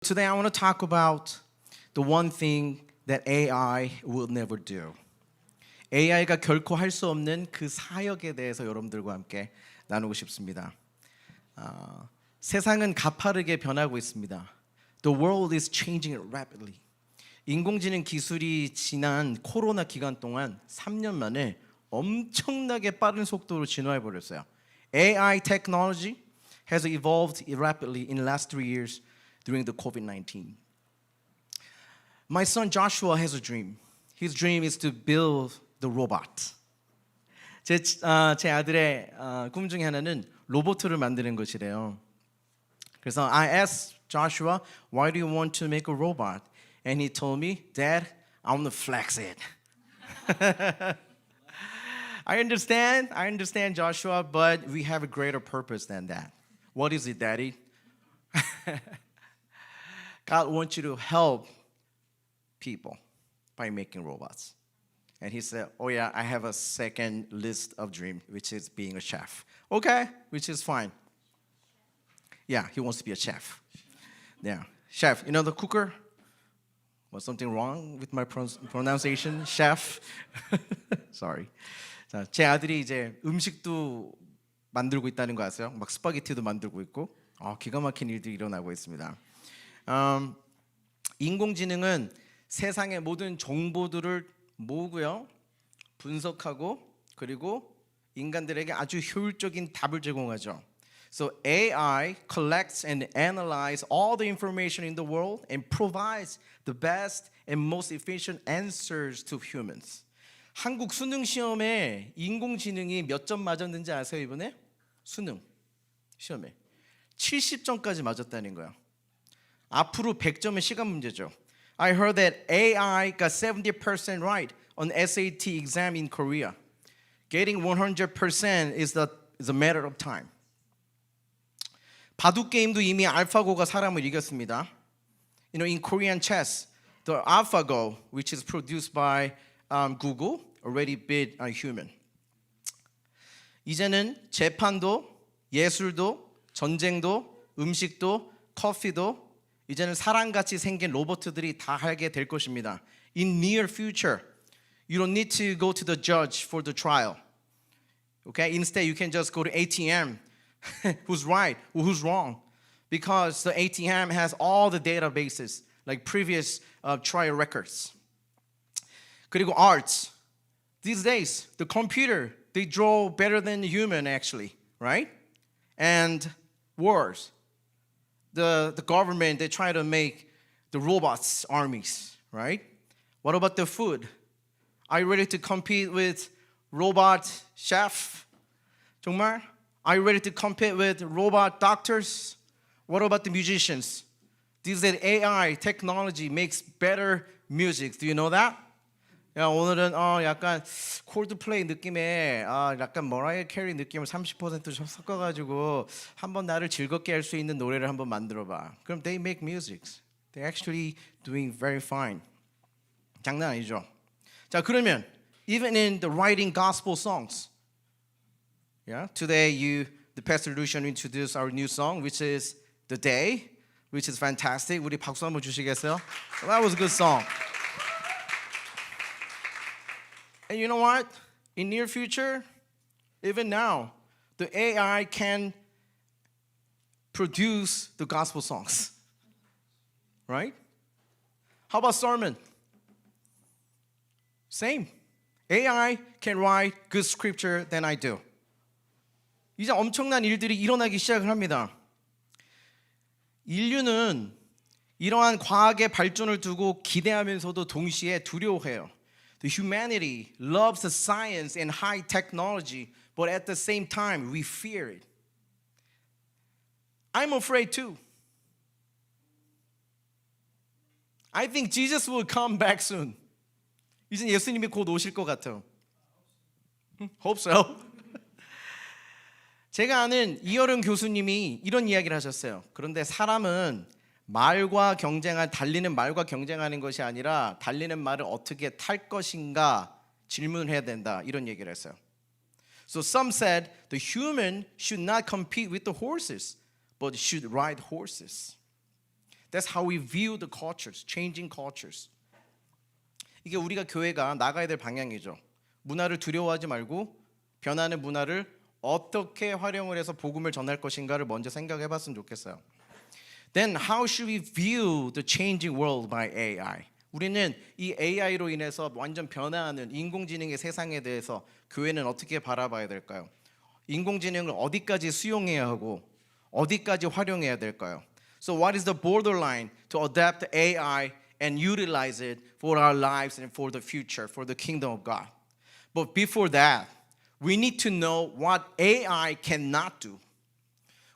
Today I want to talk about the one thing that AI will never do. AI가 결코 할 수 없는 그 사역에 대해서 여러분들과 함께 나누고 싶습니다. 세상은 가파르게 변하고 있습니다. The world is changing rapidly. 인공지능 기술이 지난 코로나 기간 동안 3년 만에 엄청나게 빠른 속도로 진화해 버렸어요. AI technology has evolved rapidly in the last 3 years during the COVID-19. My son Joshua has a dream. His dream is to build the robot. 제 아들의 꿈 중에 하나는 로봇을 만드는 것이래요. 그래서 I asked Joshua, why do you want to make a robot? And he told me, Dad, I want to flex it. I understand Joshua, but we have a greater purpose than that. What is it, Daddy? God wants you to help people by making robots. And he said, oh yeah, I have a second list of dreams, which is being a chef. Okay, which is fine. Yeah, he wants to be a chef. Yeah, chef, you know the cooker? Was something wrong with my pronunciation? Chef? Sorry. 자, 제 아들이 이제 음식도 만들고 있다는 거 아세요? 막 스파게티도 만들고 있고 기가 막힌 일들이 일어나고 있습니다. 인공지능은 세상의 모든 정보들을 모으고요, 분석하고 그리고 인간들에게 아주 효율적인 답을 제공하죠. So AI collects and analyzes all the information in the world and provides the best and most efficient answers to humans. 한국 수능 시험에 인공지능이 몇 점 맞았는지 아세요 이번에? 수능 시험에 70점까지 맞았다는 거예요. 앞으로 100점의 시간 문제죠. I heard that AI got 70% right on SAT exam in Korea. Getting 100% is a matter of time. 바둑 게임도 이미 알파고가 사람을 이겼습니다. You know, in Korean chess, the AlphaGo, which is produced by Google, already beat a human. 이제는 재판도, 예술도, 전쟁도, 음식도, 커피도 이제는 사람같이 생긴 로봇들이 다 하게 될 것입니다. In near future, you don't need to go to the judge for the trial. Okay? Instead, you can just go to ATM. Who's right or who's wrong? Because the ATM has all the databases, like previous trial records. 그리고 arts. These days, the computer, they draw better than the human actually, right? And wars. The government, they try to make the robots armies, right? What about the food? Are you ready to compete with robot chef? 정말? Are you ready to compete with robot doctors? What about the musicians? These days AI technology makes better music. Do you know that? 야, 오늘은 약간 콜드플레이 느낌의 약간 머라이어 캐리 느낌을 30% 섞어가지고 한번 나를 즐겁게 할 수 있는 노래를 한번 만들어봐. 그럼 they make music. They're actually doing very fine. 장난 아니죠? 자, 그러면 even in the writing gospel songs, yeah, today the Pastor Lucian introduced our new song, which is The Day, which is fantastic. 우리 박수 한번 주시겠어요? That was a good song. And you know what? In near future, even now, the AI can produce the gospel songs. Right? How about sermon? Same. AI can write good scripture than I do. 이제 엄청난 일들이 일어나기 시작을 합니다. 인류는 이러한 과학의 발전을 두고 기대하면서도 동시에 두려워해요. The humanity loves the science and high technology, but at the same time, we fear it. I'm afraid too. I think Jesus will come back soon. 이제 예수님이 곧 오실 것 같아요. Hope so. 제가 아는 이어른 교수님이 이런 이야기를 하셨어요. 그런데 사람은 달리는 말과 경쟁하는 것이 아니라 달리는 말을 어떻게 탈 것인가 질문을 해야 된다. 이런 얘기를 했어요. So some said the human should not compete with the horses, but should ride horses. That's how we view the cultures, changing cultures. 이게 우리가 교회가 나가야 될 방향이죠. 문화를 두려워하지 말고 변하는 문화를 어떻게 활용을 해서 복음을 전할 것인가를 먼저 생각해 봤으면 좋겠어요. Then how should we view the changing world by AI? 우리는 이 AI로 인해서 완전 변화하는 인공지능의 세상에 대해서 교회는 어떻게 바라봐야 될까요? 인공지능을 어디까지 수용해야 하고 어디까지 활용해야 될까요? So what is the borderline to adapt AI and utilize it for our lives and for the future, for the kingdom of God? But before that, we need to know what AI cannot do.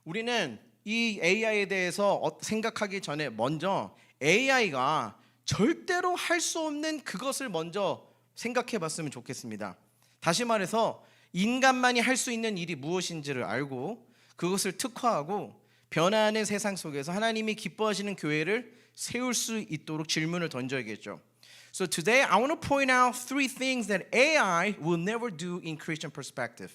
우리는 이 AI에 대해서 생각하기 전에 먼저 AI가 절대로 할 수 없는 그것을 먼저 생각해 봤으면 좋겠습니다. 다시 말해서 인간만이 할 수 있는 일이 무엇인지를 알고 그것을 특화하고 변화하는 세상 속에서 하나님이 기뻐하시는 교회를 세울 수 있도록 질문을 던져야겠죠. So today I want to point out three things that AI will never do in Christian perspective.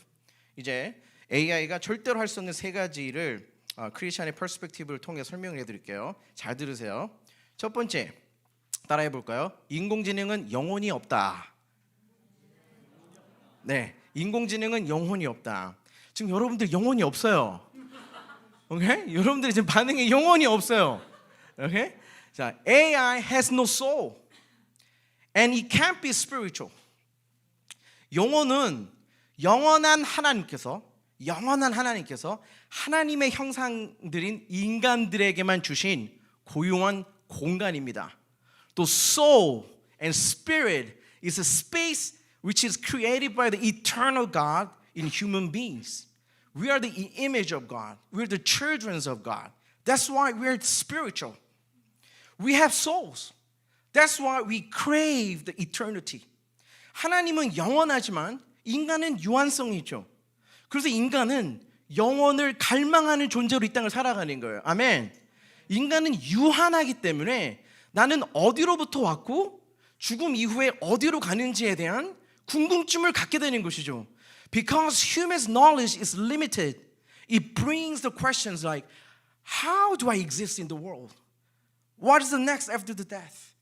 이제 AI가 절대로 할 수 없는 세 가지를 크리스천의 퍼스펙티브를 통해 설명해 드릴게요. 잘 들으세요. 첫 번째, 따라해 볼까요? 인공지능은 영혼이 없다. 네, 인공지능은 영혼이 없다. 지금 여러분들 영혼이 없어요. 오케이? 여러분들 지금 반응에 영혼이 없어요. 오케이? 자, AI has no soul, and it can't be spiritual. 영혼은 영원한 하나님께서 하나님의 형상들인 인간들에게만 주신 고유한 공간입니다. 또 soul and spirit is a space which is created by the eternal God in human beings. We are the image of God. We are the children of God. That's why we are spiritual. We have souls. That's why we crave the eternity. 하나님은 영원하지만 인간은 유한성이 있죠. 그래서 인간은 영혼을 갈망하는 존재로 이 땅을 살아가는 거예요. 아멘. 인간은 유한하기 때문에 나는 어디로부터 왔고 죽음 이후에 어디로 가는지에 대한 궁금증을 갖게 되는 것이죠. Because human knowledge is limited, it brings the questions like, how do I exist in the world? What is the next after the death?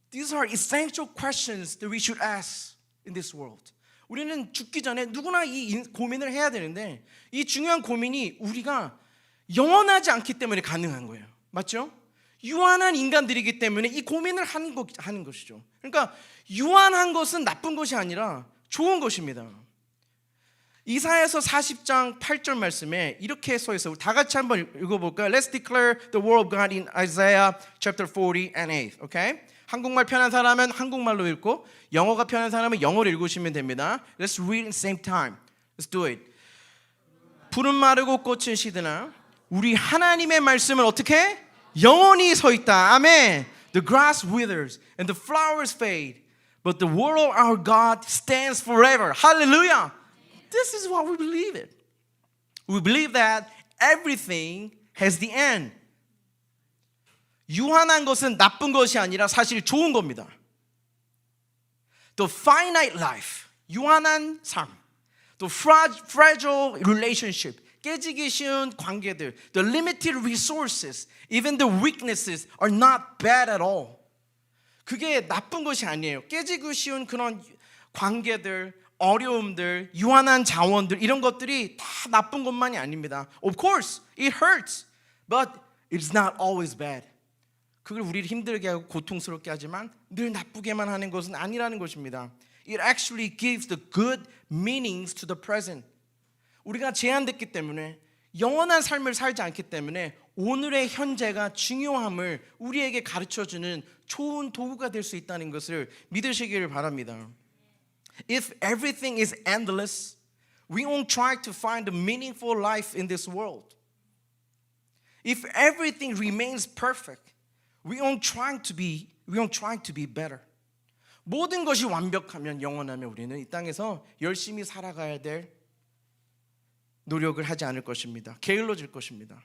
These are essential questions that we should ask in this world. 우리는 죽기 전에 누구나 이 고민을 해야 되는데 이 중요한 고민이 우리가 영원하지 않기 때문에 가능한 거예요. 맞죠? 유한한 인간들이기 때문에 이 고민을 하는 것이죠. 그러니까 유한한 것은 나쁜 것이 아니라 좋은 것입니다. 이사야서 40장 8절 말씀에 이렇게 써 있어요. 다 같이 한번 읽어볼까요? Let's declare the word of God in Isaiah chapter 40 and 8. Okay? 한국말 편한 사람은 한국말로 읽고 영어가 편한 사람은 영어로 읽으시면 됩니다. Let's read at the same time. Let's do it. 푸른 마르고 꽃은 시드나 우리 하나님의 말씀은 어떻게? 영원히 서 있다. 아멘. The grass withers and the flowers fade, but the word of our God stands forever. Hallelujah. This is what we believe in. We believe that everything has the end. 유한한 것은 나쁜 것이 아니라 사실 좋은 겁니다. The finite life, 유한한 삶. The fragile relationship, 깨지기 쉬운 관계들. The limited resources, even the weaknesses are not bad at all. 그게 나쁜 것이 아니에요. 깨지기 쉬운 그런 관계들, 어려움들, 유한한 자원들 이런 것들이 다 나쁜 것만이 아닙니다. Of course, it hurts, but it's not always bad. 그걸 우리를 힘들게 하고 고통스럽게 하지만 늘 나쁘게만 하는 것은 아니라는 것입니다. It actually gives the good meanings to the present. 우리가 제한됐기 때문에 영원한 삶을 살지 않기 때문에 오늘의 현재가 중요함을 우리에게 가르쳐주는 좋은 도구가 될 수 있다는 것을 믿으시기를 바랍니다. If everything is endless, we won't try to find a meaningful life in this world. If everything remains perfect, we won't try to be better. 모든 것이 완벽하면 영원하면 우리는 이 땅에서 열심히 살아가야 될 노력을 하지 않을 것입니다. 게을러질 것입니다.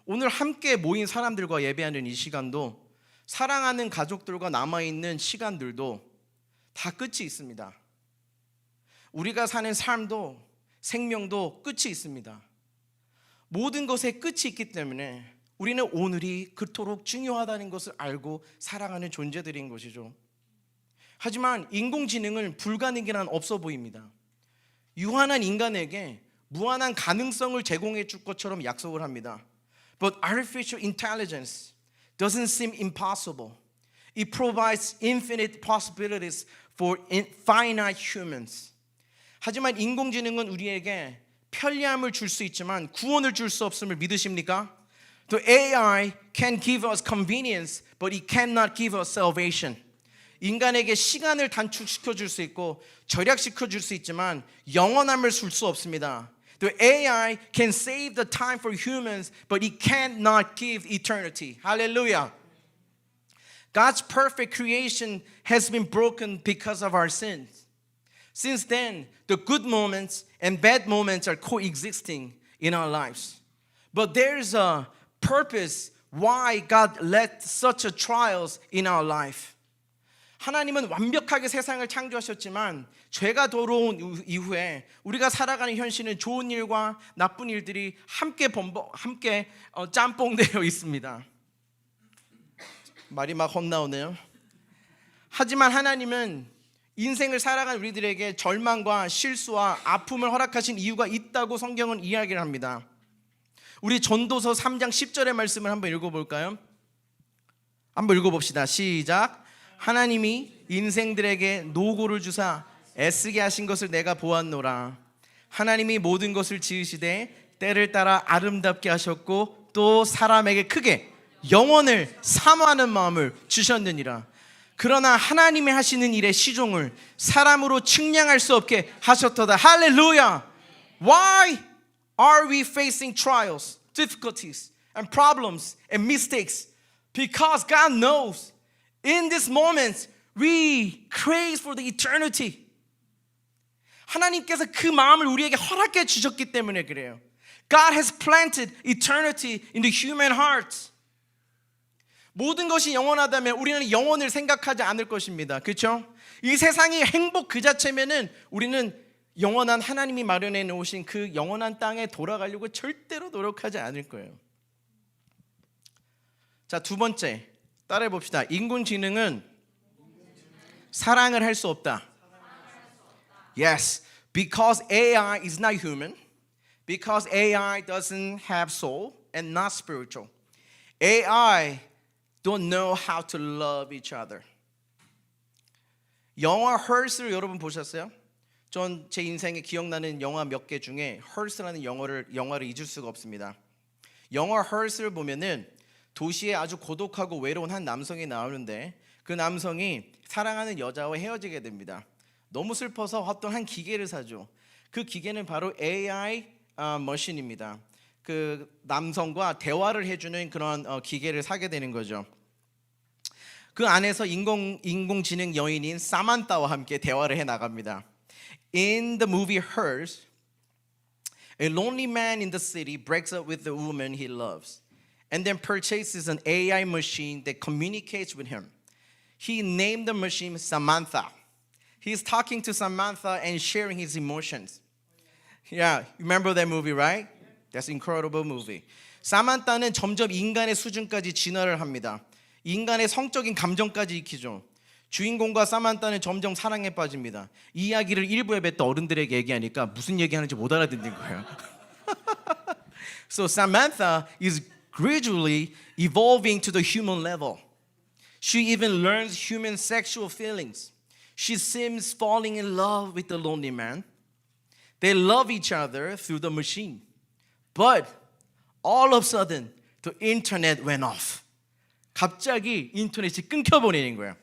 오늘 함께 모인 사람들과 예배하는 이 시간도 사랑하는 가족들과 남아있는 시간들도 다 끝이 있습니다. 우리가 사는 삶도 생명도 끝이 있습니다. 모든 것에 끝이 있기 때문에 우리는 오늘이 그토록 중요하다는 것을 알고 살아가는 존재들인 것이죠. 하지만 인공지능은 불가능이란 없어 보입니다. 유한한 인간에게 무한한 가능성을 제공해 줄 것처럼 약속을 합니다. But artificial intelligence doesn't seem impossible. It provides infinite possibilities for finite humans. 하지만 인공지능은 우리에게 편리함을 줄 수 있지만 구원을 줄 수 없음을 믿으십니까? The AI can give us convenience, but it cannot give us salvation. 인간에게 시간을 단축시켜 줄 수 있고 절약시켜 줄 수 있지만 영원함을 줄 수 없습니다. The AI can save the time for humans, but it cannot give eternity. Hallelujah. God's perfect creation has been broken because of our sins. Since then, the good moments and bad moments are coexisting in our lives. But there's a purpose why God let such a trials in our life. 하나님은 완벽하게 세상을 창조하셨지만 죄가 들어온 이후에 우리가 살아가는 현실은 좋은 일과 나쁜 일들이 함께 짬뽕되어 있습니다. 말이 막 헛나오네요. 하지만 하나님은 인생을 살아가는 우리들에게 절망과 실수와 아픔을 허락하신 이유가 있다고 성경은 이야기를 합니다. 우리 전도서 3장 10절의 말씀을 한번 읽어볼까요? 한번 읽어봅시다. 시작. 하나님이 인생들에게 노고를 주사 애쓰게 하신 것을 내가 보았노라. 하나님이 모든 것을 지으시되 때를 따라 아름답게 하셨고 또 사람에게 크게 영원을 사모하는 마음을 주셨느니라. 그러나 하나님이 하시는 일의 시종을 사람으로 측량할 수 없게 하셨도다. 할렐루야. Why are we facing trials, difficulties and problems and mistakes? Because God knows in this moment we crave for the eternity. 하나님께서 그 마음을 우리에게 허락해 주셨기 때문에 그래요. God has planted eternity in the human heart. 모든 것이 영원하다면 우리는 영원을 생각하지 않을 것입니다. 그렇죠? 이 세상이 행복 그 자체면은 우리는 영원한 하나님이 마련해 놓으신 그 영원한 땅에 돌아가려고 절대로 노력하지 않을 거예요. 자, 두 번째 따라해 봅시다. 인공지능은 사랑을 할 수 없다. Yes, because AI is not human, because AI doesn't have soul and not spiritual. AI don't know how to love each other. 영화 Hers를 여러분 보셨어요? 전 제 인생에 기억나는 영화 몇 개 중에 Hers라는 영화를 잊을 수가 없습니다. 영화 Hers를 보면은 도시에 아주 고독하고 외로운 한 남성이 나오는데 그 남성이 사랑하는 여자와 헤어지게 됩니다. 너무 슬퍼서 어떤 한 기계를 사죠. 그 기계는 바로 AI 머신입니다. 그 남성과 대화를 해주는 그런 기계를 사게 되는 거죠. 그 안에서 인공지능 여인인 사만타와 함께 대화를 해 나갑니다. In the movie Hers, a lonely man in the city breaks up with the woman he loves and then purchases an AI machine that communicates with him. He named the machine Samantha. He's talking to Samantha and sharing his emotions. Yeah, remember that movie, right? That's an incredible movie. 사만타는 점점 인간의 수준까지 진화를 합니다. 인간의 성적인 감정까지 익히죠. 주인공과 사만타는 점점 사랑에 빠집니다. 이 이야기를 일부에 뱉던 어른들에게 얘기하니까 무슨 얘기하는지 못 알아듣는 거예요. So Samantha is gradually evolving to the human level. She even learns human sexual feelings. She seems falling in love with the lonely man. They love each other through the machine. But all of a sudden, the internet went off. 갑자기 인터넷이 끊겨버리는 거예요.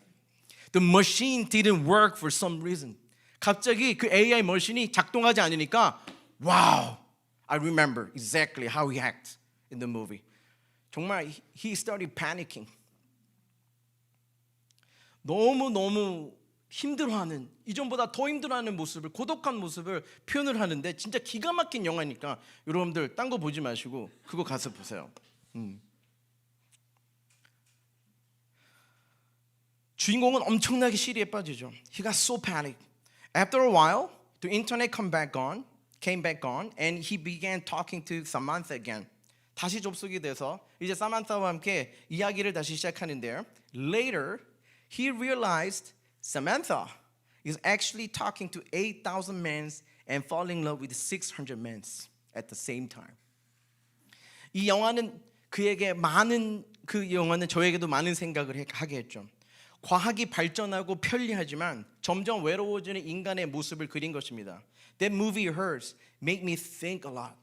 The machine didn't work for some reason. 갑자기 그 AI 머신이 작동하지 않으니까 wow, I remember exactly how he acted in the movie. 정말 he started panicking. 너무 힘들어하는, 이전보다 더 힘들어하는 모습을, 고독한 모습을 표현을 하는데 진짜 기가 막힌 영화니까 여러분들 딴 거 보지 마시고 그거 가서 보세요. 주인공은 엄청나게 시리에 빠지죠. He got so panicked. After a while, the internet came back on, and he began talking to Samantha again. 다시 접속이 돼서 이제 사만타와 함께 이야기를 다시 시작하는데요. Later, he realized Samantha is actually talking to 8,000 men and falling in love with 600 men at the same time. 이 영화는 그 영화는 저에게도 많은 생각을 하게 했죠. 과학이 발전하고 편리하지만 점점 외로워지는 인간의 모습을 그린 것입니다. That movie hers made me think a lot.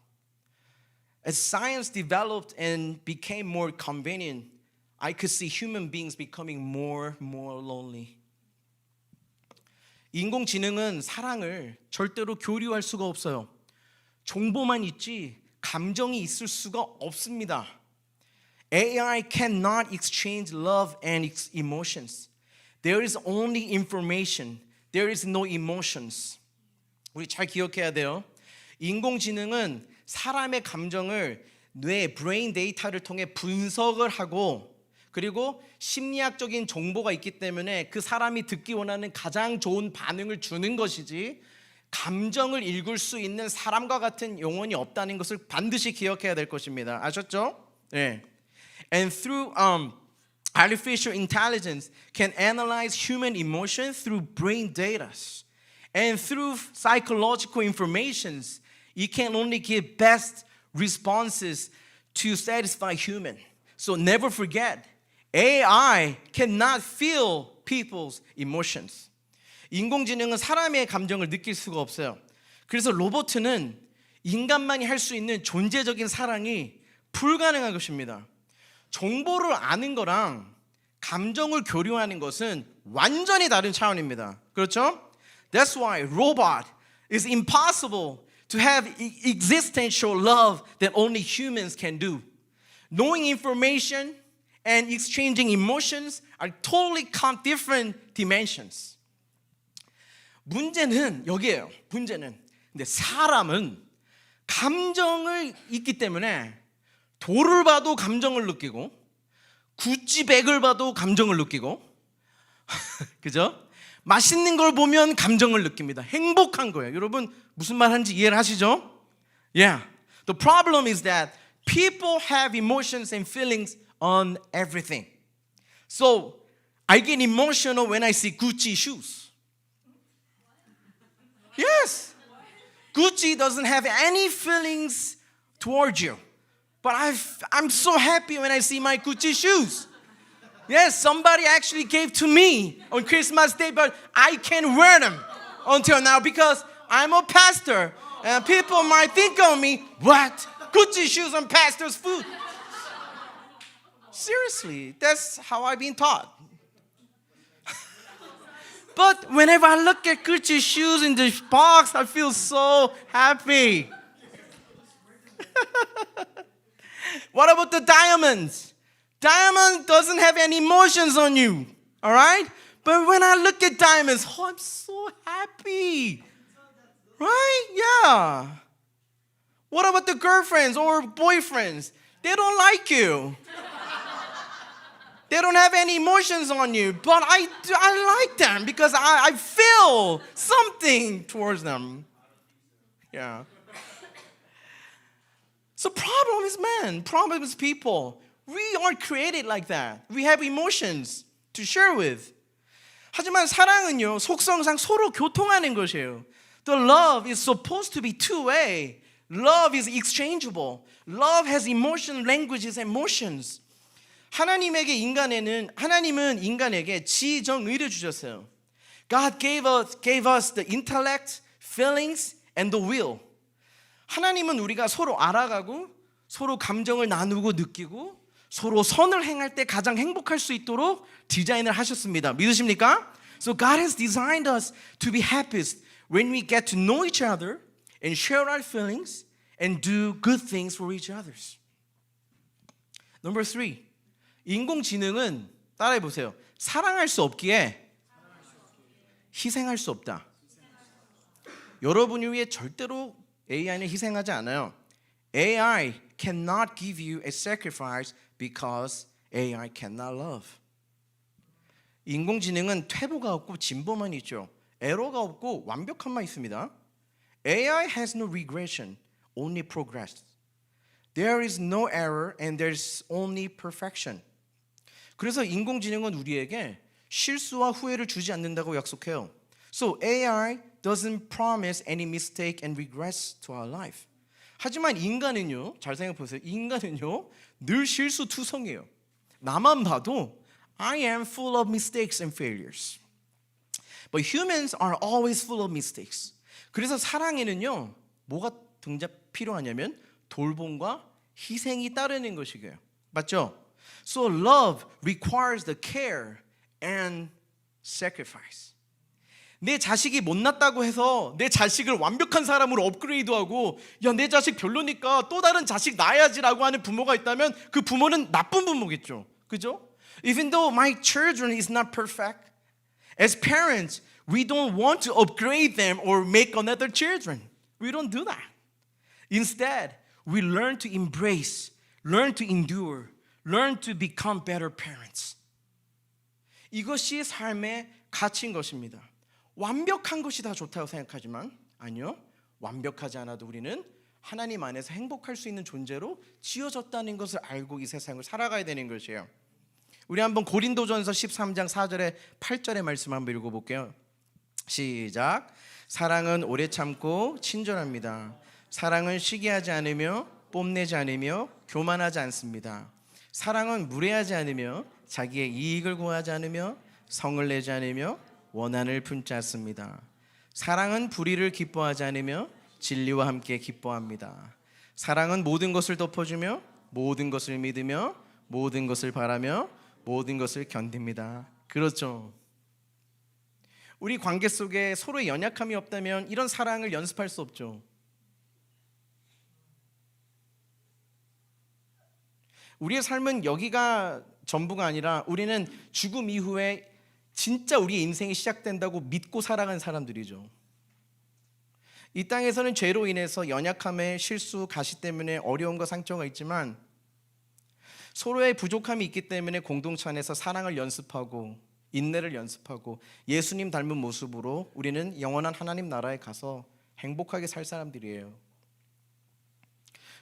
As science developed and became more convenient, I could see human beings becoming more lonely. 인공지능은 사랑을 절대로 교류할 수가 없어요. 정보만 있지 감정이 있을 수가 없습니다. AI cannot exchange love and emotions. There is only information. There is no emotions. 우리 잘 기억해야 돼요. 인공지능은 사람의 감정을 뇌 브레인 데이터를 통해 분석을 하고 그리고 심리학적인 정보가 있기 때문에 그 사람이 듣기 원하는 가장 좋은 반응을 주는 것이지 감정을 읽을 수 있는 사람과 같은 영혼이 없다는 것을 반드시 기억해야 될 것입니다. 아셨죠? 네. And through artificial intelligence can analyze human emotion through brain data. And through psychological informations, it can only give best responses to satisfy human. So never forget, AI cannot feel people's emotions. 인공지능은 사람의 감정을 느낄 수가 없어요. 그래서 로봇은 인간만이 할 수 있는 존재적인 사랑이 불가능한 것입니다. 정보를 아는 거랑 감정을 교류하는 것은 완전히 다른 차원입니다. 그렇죠? That's why robot is impossible to have existential love that only humans can do. Knowing information and exchanging emotions are totally different dimensions. 문제는 여기에요. 문제는 근데 사람은 감정을 있기 때문에 돌을 봐도 감정을 느끼고 구찌백을 봐도 감정을 느끼고 그죠? 맛있는 걸 보면 감정을 느낍니다. 행복한 거예요. 여러분 무슨 말 하는지 이해를 하시죠? Yeah. The problem is that people have emotions and feelings on everything. So I get emotional when I see Gucci shoes. Yes. Gucci doesn't have any feelings towards you. But I'm so happy when I see my Gucci shoes. Yes, somebody actually gave to me on Christmas Day, but I can't wear them until now because I'm a pastor. And people might think of me, what? Gucci shoes on pastor's foot. Seriously, that's how I've been taught. But whenever I look at Gucci shoes in the box, I feel so happy. What about the diamonds? Diamond doesn't have any emotions on you, all right? But when I look at diamonds, oh, I'm so happy, right? Yeah. What about the girlfriends or boyfriends? They don't like you. They don't have any emotions on you, but I like them because I feel something towards them. Yeah. So problem is man, problem is people. We aren't created like that. We have emotions to share with. 하지만 사랑은요, 속성상 서로 교통하는 것이에요. The love is supposed to be two-way. Love is exchangeable. Love has emotion, languages, emotions. 하나님은 인간에게 지정의를 주셨어요. God gave us the intellect, feelings, and the will. 하나님은 우리가 서로 알아가고 서로 감정을 나누고 느끼고 서로 선을 행할 때 가장 행복할 수 있도록 디자인을 하셨습니다. 믿으십니까? So God has designed us to be happiest when we get to know each other and share our feelings and do good things for each other. Number 3. 인공지능은 따라해 보세요. 사랑할 수 없기에 희생할 수 없다. 여러분을 위해 절대로 AI는 희생하지 않아요. AI cannot give you a sacrifice because AI cannot love. 인공지능은 퇴보가 없고 진보만 있죠. 에러가 없고 완벽함만 있습니다. AI has no regression, only progress. There is no error and there's only perfection. 그래서 인공지능은 우리에게 실수와 후회를 주지 않는다고 약속해요. So AI doesn't promise any mistake and regrets to our life. 하지만 인간은요, 잘 생각해 보세요. 인간은요, 늘 실수투성이에요. 나만 봐도 I am full of mistakes and failures. But humans are always full of mistakes. 그래서 사랑에는요, 뭐가 필요하냐면 돌봄과 희생이 따르는 것이에요. 맞죠? So love requires the care and sacrifice. 내 자식이 못났다고 해서 내 자식을 완벽한 사람으로 업그레이드하고 야, 내 자식 별로니까 또 다른 자식 낳아야지라고 하는 부모가 있다면 그 부모는 나쁜 부모겠죠. 그죠? Even though my children is not perfect, as parents, we don't want to upgrade them or make another children. We don't do that. Instead, we learn to embrace, learn to endure, learn to become better parents. 이것이 삶의 가치인 것입니다. 완벽한 것이 다 좋다고 생각하지만 아니요. 완벽하지 않아도 우리는 하나님 안에서 행복할 수 있는 존재로 지어졌다는 것을 알고 이 세상을 살아가야 되는 것이에요. 우리 한번 고린도전서 13장 4절에 8절의 말씀 한번 읽어볼게요. 시작. 사랑은 오래 참고 친절합니다. 사랑은 시기하지 않으며 뽐내지 않으며 교만하지 않습니다. 사랑은 무례하지 않으며 자기의 이익을 구하지 않으며 성을 내지 않으며 원한을 품지 않습니다. 사랑은 불의를 기뻐하지 않으며 진리와 함께 기뻐합니다. 사랑은 모든 것을 덮어주며 모든 것을 믿으며 모든 것을 바라며 모든 것을 견딥니다. 그렇죠. 우리 관계 속에 서로의 연약함이 없다면 이런 사랑을 연습할 수 없죠. 우리의 삶은 여기가 전부가 아니라 우리는 죽음 이후에 진짜 우리의 인생이 시작된다고 믿고 살아가는 사람들이죠. 이 땅에서는 죄로 인해서 연약함에 실수, 가시 때문에 어려움과 상처가 있지만 서로의 부족함이 있기 때문에 공동체 안에서 사랑을 연습하고 인내를 연습하고 예수님 닮은 모습으로 우리는 영원한 하나님 나라에 가서 행복하게 살 사람들이에요.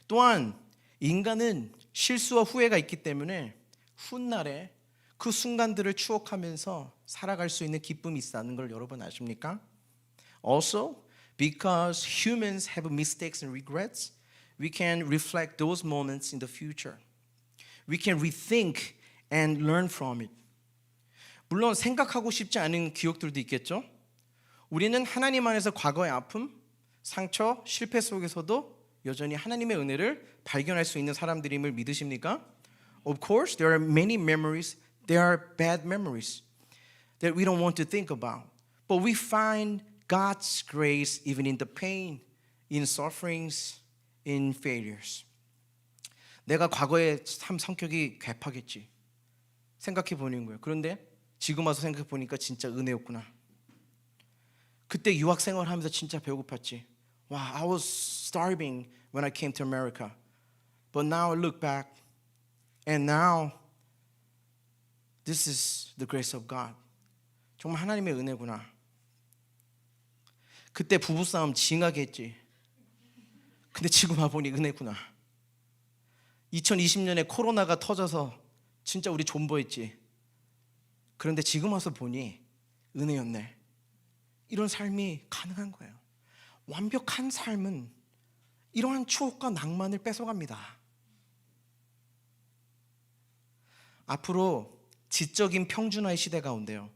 또한 인간은 실수와 후회가 있기 때문에 훗날에 그 순간들을 추억하면서 살아갈 수 있는 기쁨이 있다는 걸 여러분 아십니까? Also, because humans have mistakes and regrets, we can reflect those moments in the future. We can rethink and learn from it. 물론 생각하고 싶지 않은 기억들도 있겠죠? 우리는 하나님 안에서 과거의 아픔, 상처, 실패 속에서도 여전히 하나님의 은혜를 발견할 수 있는 사람들임을 믿으십니까? Of course, there are many memories. There are bad memories that we don't want to think about. But we find God's grace even in the pain, in sufferings, in failures. 내가 과거에 참 성격이 괴팍했지. 생각해 보는 거예요. 그런데 지금 와서 생각해 보니까 진짜 은혜였구나. 그때 유학 생활하면서 진짜 배고팠지. Wow, I was starving when I came to America. But now I look back and now this is the grace of God. 정말 하나님의 은혜구나. 그때 부부싸움 징하게 했지. 근데 지금 와보니 은혜구나. 2020년에 코로나가 터져서 진짜 우리 존버했지. 그런데 지금 와서 보니 은혜였네. 이런 삶이 가능한 거예요. 완벽한 삶은 이러한 추억과 낭만을 뺏어갑니다. 앞으로 지적인 평준화의 시대가 온대요.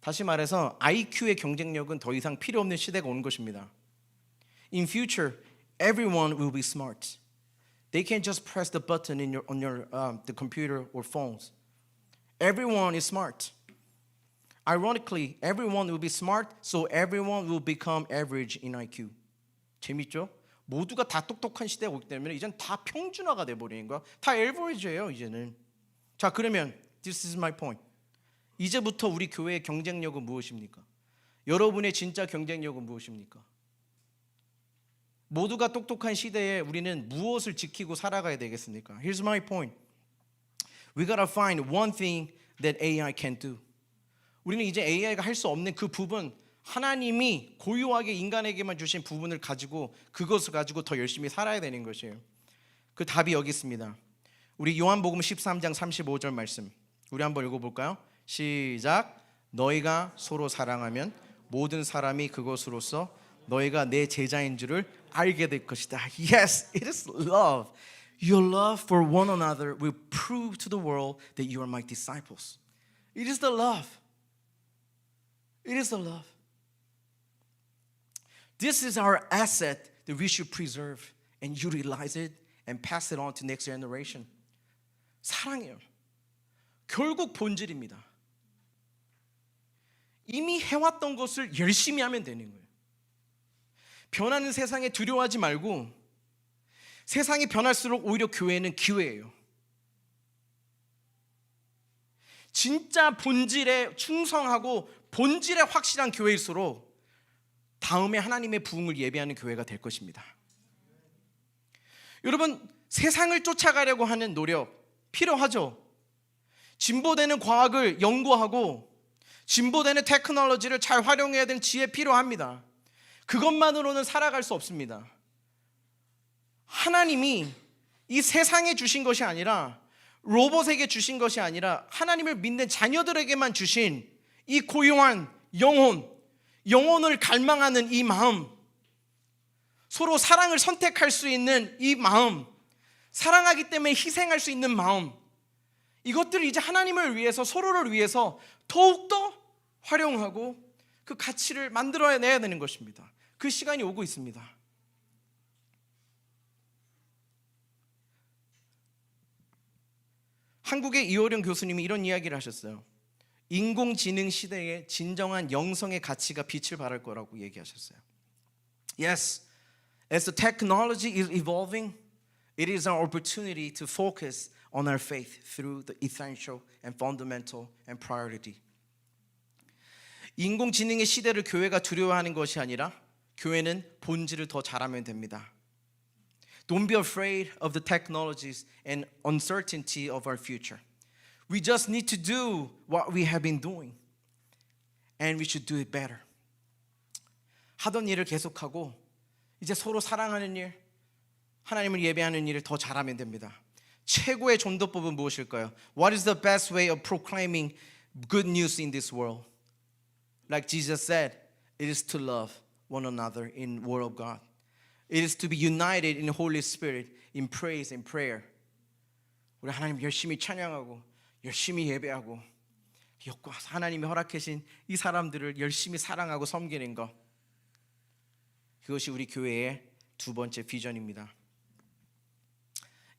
다시 말해서 IQ의 경쟁력은 더 이상 필요 없는 시대가 온 것입니다. In future, everyone will be smart. They can just press the button on your the computer or phones. Everyone is smart. Ironically, everyone will be smart, so everyone will become average in IQ. 재밌죠? 모두가 다 똑똑한 시대가 오기 때문에 이젠 다 평준화가 돼버리는 거야. 다 average예요 이제는. 자, 그러면 this is my point. 이제부터 우리 교회의 경쟁력은 무엇입니까? 여러분의 진짜 경쟁력은 무엇입니까? 모두가 똑똑한 시대에 우리는 무엇을 지키고 살아가야 되겠습니까? Here's my point. We gotta find one thing that AI can do. 우리는 이제 AI가 할 수 없는 그 부분, 하나님이 고유하게 인간에게만 주신 부분을 가지고 그것을 가지고 더 열심히 살아야 되는 것이에요. 그 답이 여기 있습니다. 우리 요한복음 13장 35절 말씀 우리 한번 읽어볼까요? 시작. 너희가 서로 사랑하면 모든 사람이 그것으로써 너희가 내 제자인 줄을 알게 될 것이다. Yes, it is love. Your love for one another will prove to the world that you are my disciples. It is the love. It is the love. This is our asset that we should preserve and utilize it and pass it on to next generation. 사랑이에요. 결국 본질입니다. 이미 해왔던 것을 열심히 하면 되는 거예요. 변하는 세상에 두려워하지 말고 세상이 변할수록 오히려 교회는 기회예요. 진짜 본질에 충성하고 본질에 확실한 교회일수록 다음에 하나님의 부흥을 예배하는 교회가 될 것입니다. 여러분, 세상을 쫓아가려고 하는 노력 필요하죠. 진보되는 과학을 연구하고 진보되는 테크놀로지를 잘 활용해야 되는 지혜 필요합니다. 그것만으로는 살아갈 수 없습니다. 하나님이 이 세상에 주신 것이 아니라 로봇에게 주신 것이 아니라 하나님을 믿는 자녀들에게만 주신 이 고요한 영혼을 갈망하는 이 마음, 서로 사랑을 선택할 수 있는 이 마음, 사랑하기 때문에 희생할 수 있는 마음, 이것들을 이제 하나님을 위해서 서로를 위해서 더욱더 활용하고 그 가치를 만들어내야 되는 것입니다. 그 시간이 오고 있습니다. 한국의 이호령 교수님이 이런 이야기를 하셨어요. 인공지능 시대에 진정한 영성의 가치가 빛을 발할 거라고 얘기하셨어요. Yes, as the technology is evolving, it is our opportunity to focus on our faith through the essential and fundamental and priority. 인공지능의 시대를 교회가 두려워하는 것이 아니라 교회는 본질을 더 잘하면 됩니다. Don't be afraid of the technologies and uncertainty of our future. We just need to do what we have been doing, and we should do it better. 하던 일을 계속하고 이제 서로 사랑하는 일, 하나님을 예배하는 일을 더 잘하면 됩니다. 최고의 전도법은 무엇일까요? What is the best way of proclaiming good news in this world? Like Jesus said, it is to love one another in the Word of God. It is to be united in the Holy Spirit in praise and prayer. 우리 하나님 열심히 찬양하고 열심히 예배하고 하나님이 허락하신 이 사람들을 열심히 사랑하고 섬기는 것, 그것이 우리 교회의 두 번째 비전입니다.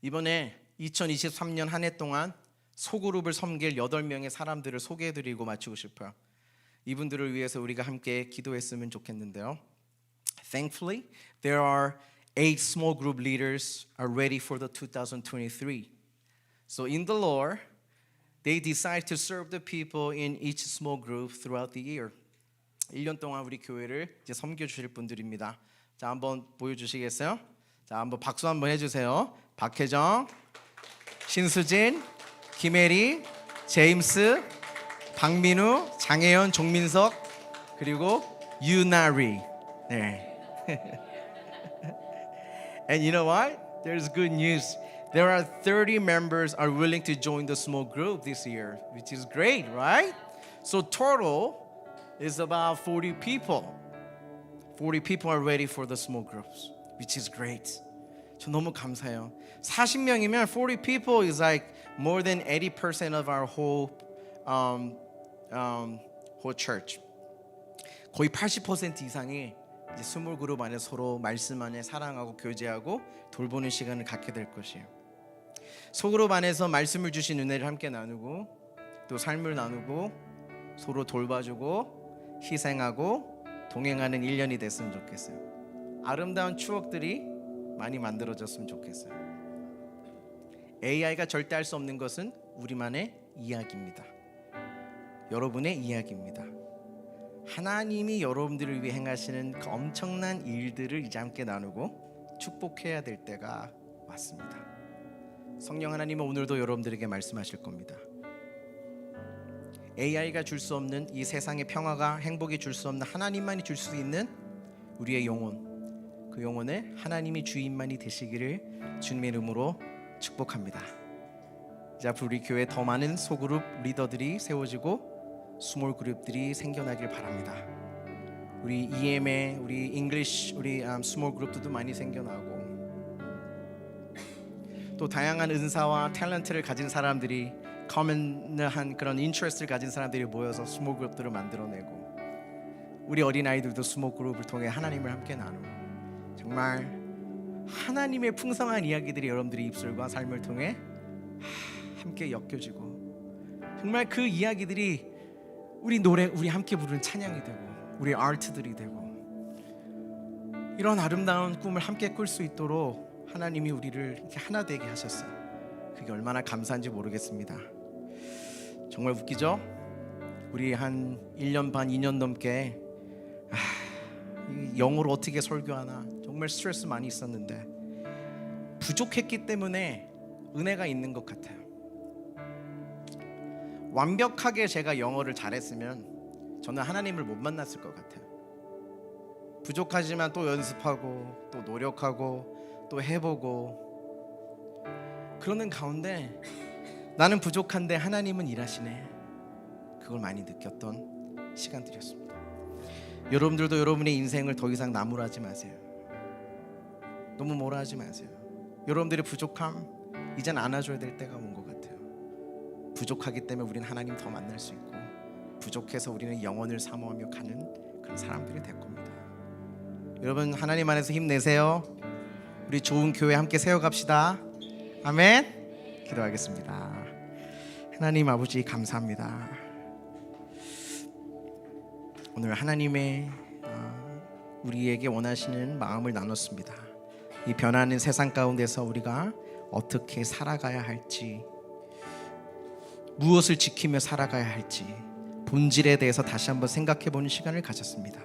이번에 2023년 한 해 동안 소그룹을 섬길 8명의 사람들을 소개해드리고 마치고 싶어요. 이분들을 위해서 우리가 함께 기도했으면 좋겠는데요. Thankfully, there are 8 small group leaders are ready for the 2023. So in the Lord, they decide to serve the people in each small group throughout the year. 1년 동안 우리 교회를 이제 섬겨주실 분들입니다. 자, 한번 보여주시겠어요? 자, 한번 박수 한번 해주세요. 박혜정, 신수진, 김혜리, 제임스, 박민우, 장혜연, 종민석, 그리고 유나리. 네. And you know what? There's good news. There are 30 members are willing to join the small group this year, which is great, right? So total is about 40 people. 40 people are ready for the small groups, which is great. 저 너무 감사해요. 40명이면 40 people is like more than 80% of our whole church. 거의 80% 이상이 이제 스몰 그룹 안에 서로 말씀 안에 사랑하고 교제하고 돌보는 시간을 갖게 될 것이에요. 소그룹 안에서 말씀을 주신 은혜를 함께 나누고 또 삶을 나누고 서로 돌봐주고 희생하고 동행하는 1년이 됐으면 좋겠어요. 아름다운 추억들이 많이 만들어졌으면 좋겠어요. AI가 절대 할 수 없는 것은 우리만의 이야기입니다. 여러분의 이야기입니다. 하나님이 여러분들을 위해 행하시는 그 엄청난 일들을 이제 함께 나누고 축복해야 될 때가 왔습니다. 성령 하나님은 오늘도 여러분들에게 말씀하실 겁니다. AI가 줄 수 없는 이 세상의 평화가 행복이 줄 수 없는 하나님만이 줄 수 있는 우리의 영혼, 그 영혼을 하나님이 주인만이 되시기를 주님의 이름으로 축복합니다. 이제 앞으로 우리 교회에 더 많은 소그룹 리더들이 세워지고 스몰 그룹들이 생겨나길 바랍니다. 우리 EM에 우리 잉글리시 우리 스몰 그룹들도 많이 생겨나고 또 다양한 은사와 탤런트를 가진 사람들이 커먼한 그런 인트레스트를 가진 사람들이 모여서 스몰 그룹들을 만들어내고 우리 어린아이들도 스몰 그룹을 통해 하나님을 함께 나누고 정말 하나님의 풍성한 이야기들이 여러분들의 입술과 삶을 통해 함께 엮여지고 정말 그 이야기들이 우리 노래 우리 함께 부르는 찬양이 되고 우리 아트들이 되고 이런 아름다운 꿈을 함께 꿀 수 있도록 하나님이 우리를 이렇게 하나 되게 하셨어요. 그게 얼마나 감사한지 모르겠습니다. 정말 웃기죠? 우리 한 1년 반 2년 넘게 영어로 어떻게 설교하나 정말 스트레스 많이 있었는데 부족했기 때문에 은혜가 있는 것 같아요. 완벽하게 제가 영어를 잘했으면 저는 하나님을 못 만났을 것 같아요. 부족하지만 또 연습하고 또 노력하고 또 해보고 그러는 가운데 나는 부족한데 하나님은 일하시네. 그걸 많이 느꼈던 시간들이었습니다. 여러분들도 여러분의 인생을 더 이상 나무라지 마세요. 너무 뭐라 하지 마세요. 여러분들의 부족함 이젠 안아줘야 될 때가 온 것 같아요. 부족하기 때문에 우리는 하나님 더 만날 수 있고 부족해서 우리는 영혼을 사모하며 가는 그런 사람들이 될 겁니다. 여러분 하나님 안에서 힘내세요. 우리 좋은 교회 함께 세워갑시다. 아멘. 기도하겠습니다. 하나님 아버지 감사합니다. 오늘 하나님의 우리에게 원하시는 마음을 나눴습니다. 이 변하는 세상 가운데서 우리가 어떻게 살아가야 할지, 무엇을 지키며 살아가야 할지 본질에 대해서 다시 한번 생각해보는 시간을 가졌습니다.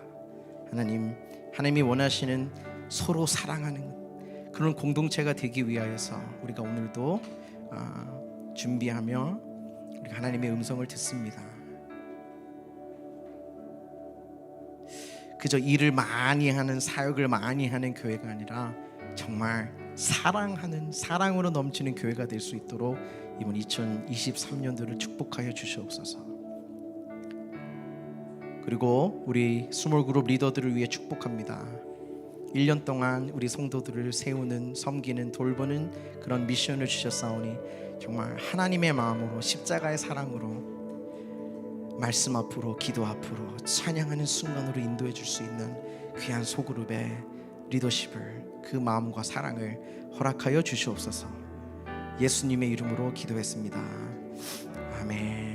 하나님이 원하시는 서로 사랑하는 그런 공동체가 되기 위하여서 우리가 오늘도 준비하며 우리가 하나님의 음성을 듣습니다. 그저 일을 많이 하는 사역을 많이 하는 교회가 아니라 정말 사랑하는 사랑으로 넘치는 교회가 될 수 있도록 이번 2023년도를 축복하여 주시옵소서. 그리고 우리 스몰 그룹 리더들을 위해 축복합니다. 1년 동안 우리 성도들을 세우는 섬기는 돌보는 그런 미션을 주셨사오니 정말 하나님의 마음으로 십자가의 사랑으로 말씀 앞으로 기도 앞으로 찬양하는 순간으로 인도해 줄 수 있는 귀한 소그룹의 리더십을 그 마음과 사랑을 허락하여 주시옵소서. 예수님의 이름으로 기도했습니다. 아멘.